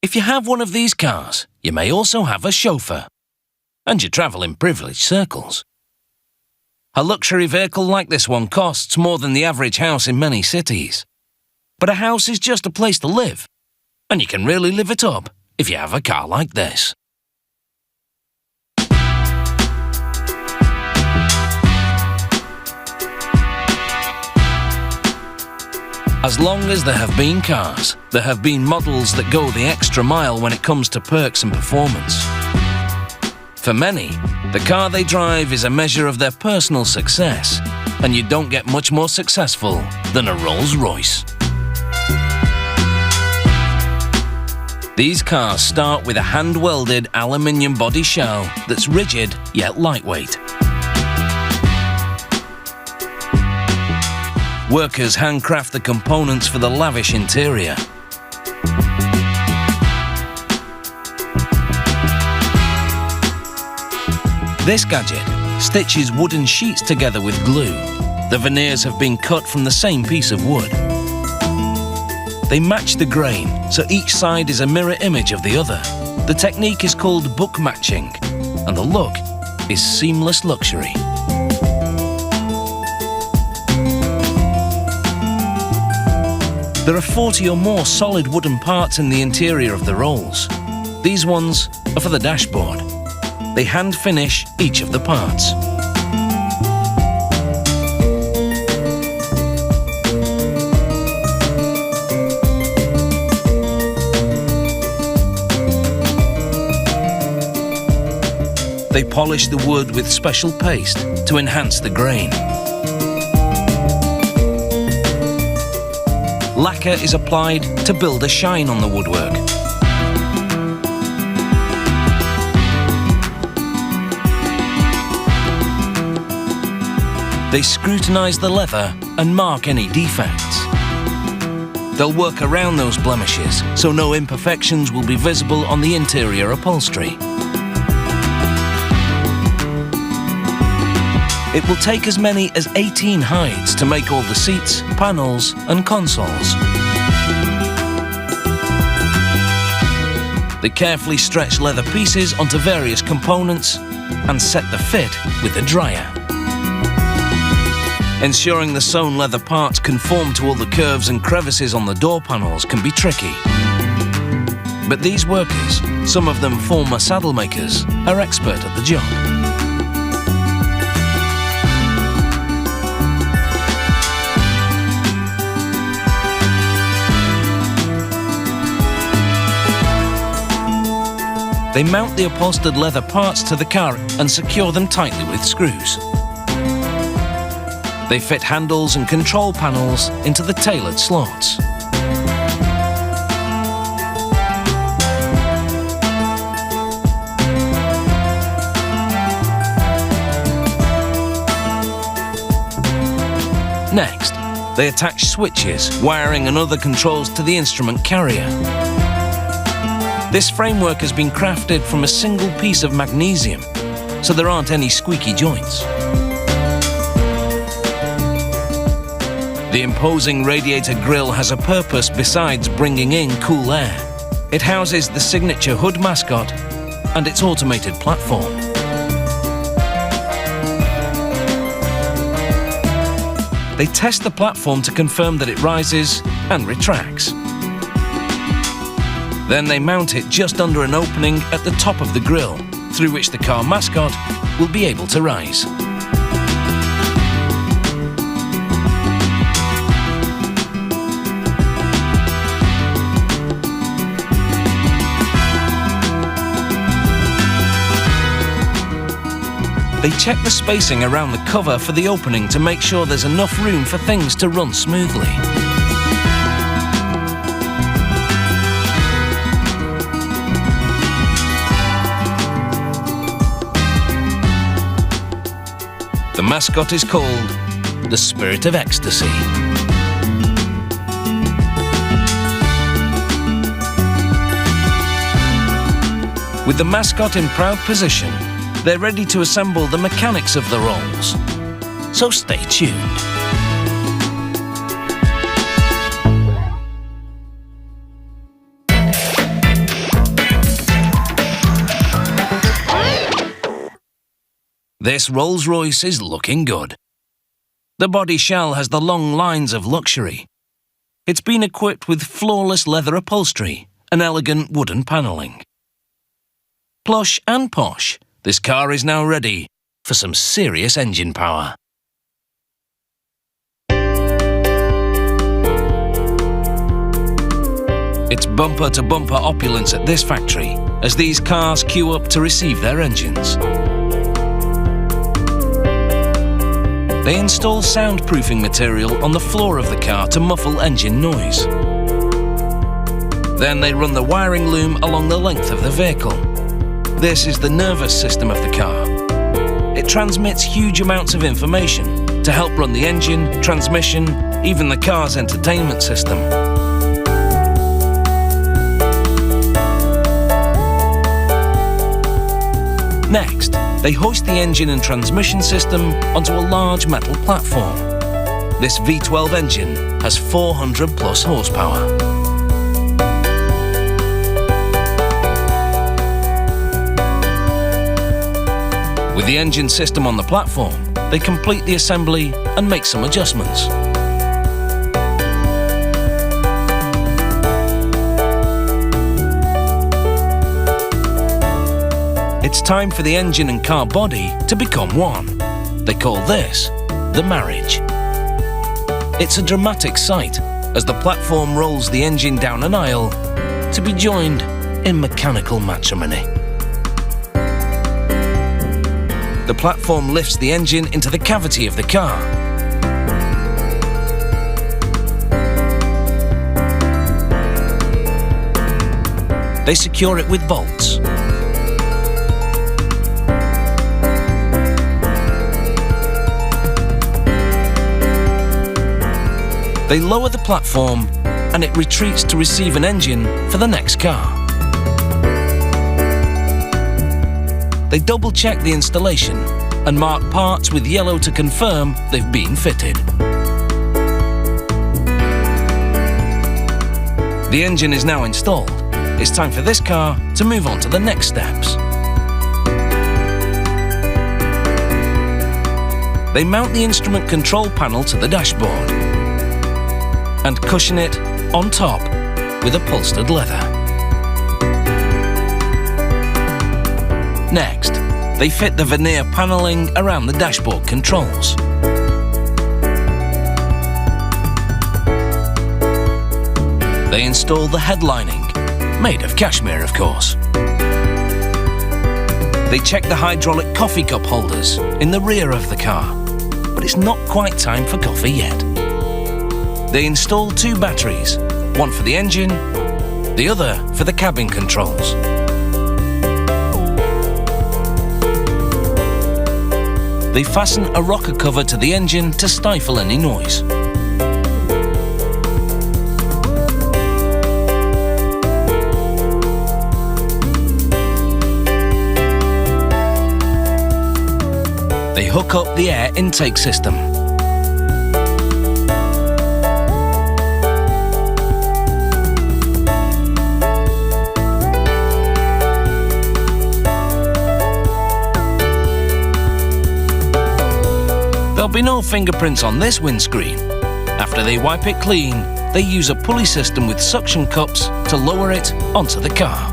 If you have one of these cars, you may also have a chauffeur, and you travel in privileged circles. A luxury vehicle like this one costs more than the average house in many cities. But a house is just a place to live, and you can really live it up if you have a car like this. As long as there have been cars, there have been models that go the extra mile when it comes to perks and performance. For many, the car they drive is a measure of their personal success, and you don't get much more successful than a Rolls-Royce. These cars start with a hand-welded aluminium body shell that's rigid yet lightweight. Workers handcraft the components for the lavish interior. This gadget stitches wooden sheets together with glue. The veneers have been cut from the same piece of wood. They match the grain, so each side is a mirror image of the other. The technique is called book matching, and the look is seamless luxury. There are 40 or more solid wooden parts in the interior of the Rolls. These ones are for the dashboard. They hand finish each of the parts. They polish the wood with special paste to enhance the grain. Lacquer is applied to build a shine on the woodwork. They scrutinize the leather and mark any defects. They'll work around those blemishes, so no imperfections will be visible on the interior upholstery. It will take as many as 18 hides to make all the seats, panels and consoles. They carefully stretch leather pieces onto various components and set the fit with a dryer. Ensuring the sewn leather parts conform to all the curves and crevices on the door panels can be tricky. But these workers, some of them former saddle makers, are expert at the job. They mount the upholstered leather parts to the car and secure them tightly with screws. They fit handles and control panels into the tailored slots. Next, they attach switches, wiring and other controls to the instrument carrier. This framework has been crafted from a single piece of magnesium, so there aren't any squeaky joints. The imposing radiator grille has a purpose besides bringing in cool air. It houses the signature hood mascot and its automated platform. They test the platform to confirm that it rises and retracts. Then they mount it just under an opening at the top of the grille, through which the car mascot will be able to rise. They check the spacing around the cover for the opening to make sure there's enough room for things to run smoothly. The mascot is called the Spirit of Ecstasy. With the mascot in proud position, they're ready to assemble the mechanics of the Rolls. So stay tuned. This Rolls-Royce is looking good. The body shell has the long lines of luxury. It's been equipped with flawless leather upholstery and elegant wooden panelling. Plush and posh, this car is now ready for some serious engine power. It's bumper-to-bumper opulence at this factory as these cars queue up to receive their engines. They install soundproofing material on the floor of the car to muffle engine noise. Then they run the wiring loom along the length of the vehicle. This is the nervous system of the car. It transmits huge amounts of information to help run the engine, transmission, even the car's entertainment system. Next, they hoist the engine and transmission system onto a large metal platform. This V12 engine has 400 plus horsepower. With the engine system on the platform, they complete the assembly and make some adjustments. It's time for the engine and car body to become one. They call this the marriage. It's a dramatic sight as the platform rolls the engine down an aisle to be joined in mechanical matrimony. The platform lifts the engine into the cavity of the car. They secure it with bolts. They lower the platform and it retreats to receive an engine for the next car. They double-check the installation and mark parts with yellow to confirm they've been fitted. The engine is now installed. It's time for this car to move on to the next steps. They mount the instrument control panel to the dashboard and cushion it on top with upholstered leather. Next, they fit the veneer panelling around the dashboard controls. They install the headlining, made of cashmere of course. They check the hydraulic coffee cup holders in the rear of the car, but it's not quite time for coffee yet. They install two batteries, one for the engine, the other for the cabin controls. They fasten a rocker cover to the engine to stifle any noise. They hook up the air intake system. There'll be no fingerprints on this windscreen. After they wipe it clean, they use a pulley system with suction cups to lower it onto the car.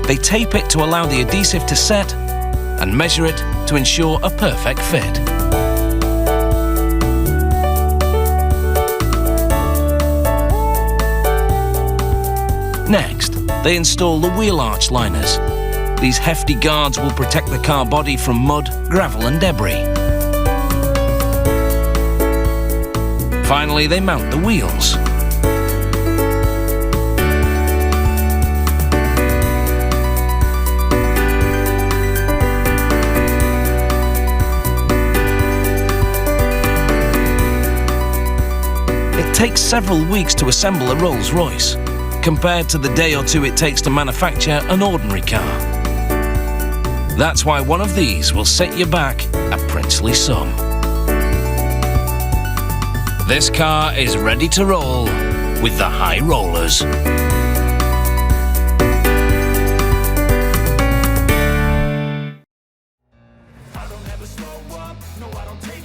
They tape it to allow the adhesive to set and measure it to ensure a perfect fit. Next, they install the wheel arch liners. These hefty guards will protect the car body from mud, gravel and debris. Finally, they mount the wheels. It takes several weeks to assemble a Rolls-Royce, compared to the day or two it takes to manufacture an ordinary car. That's why one of these will set you back a princely sum. This car is ready to roll with the high rollers. no, I don't take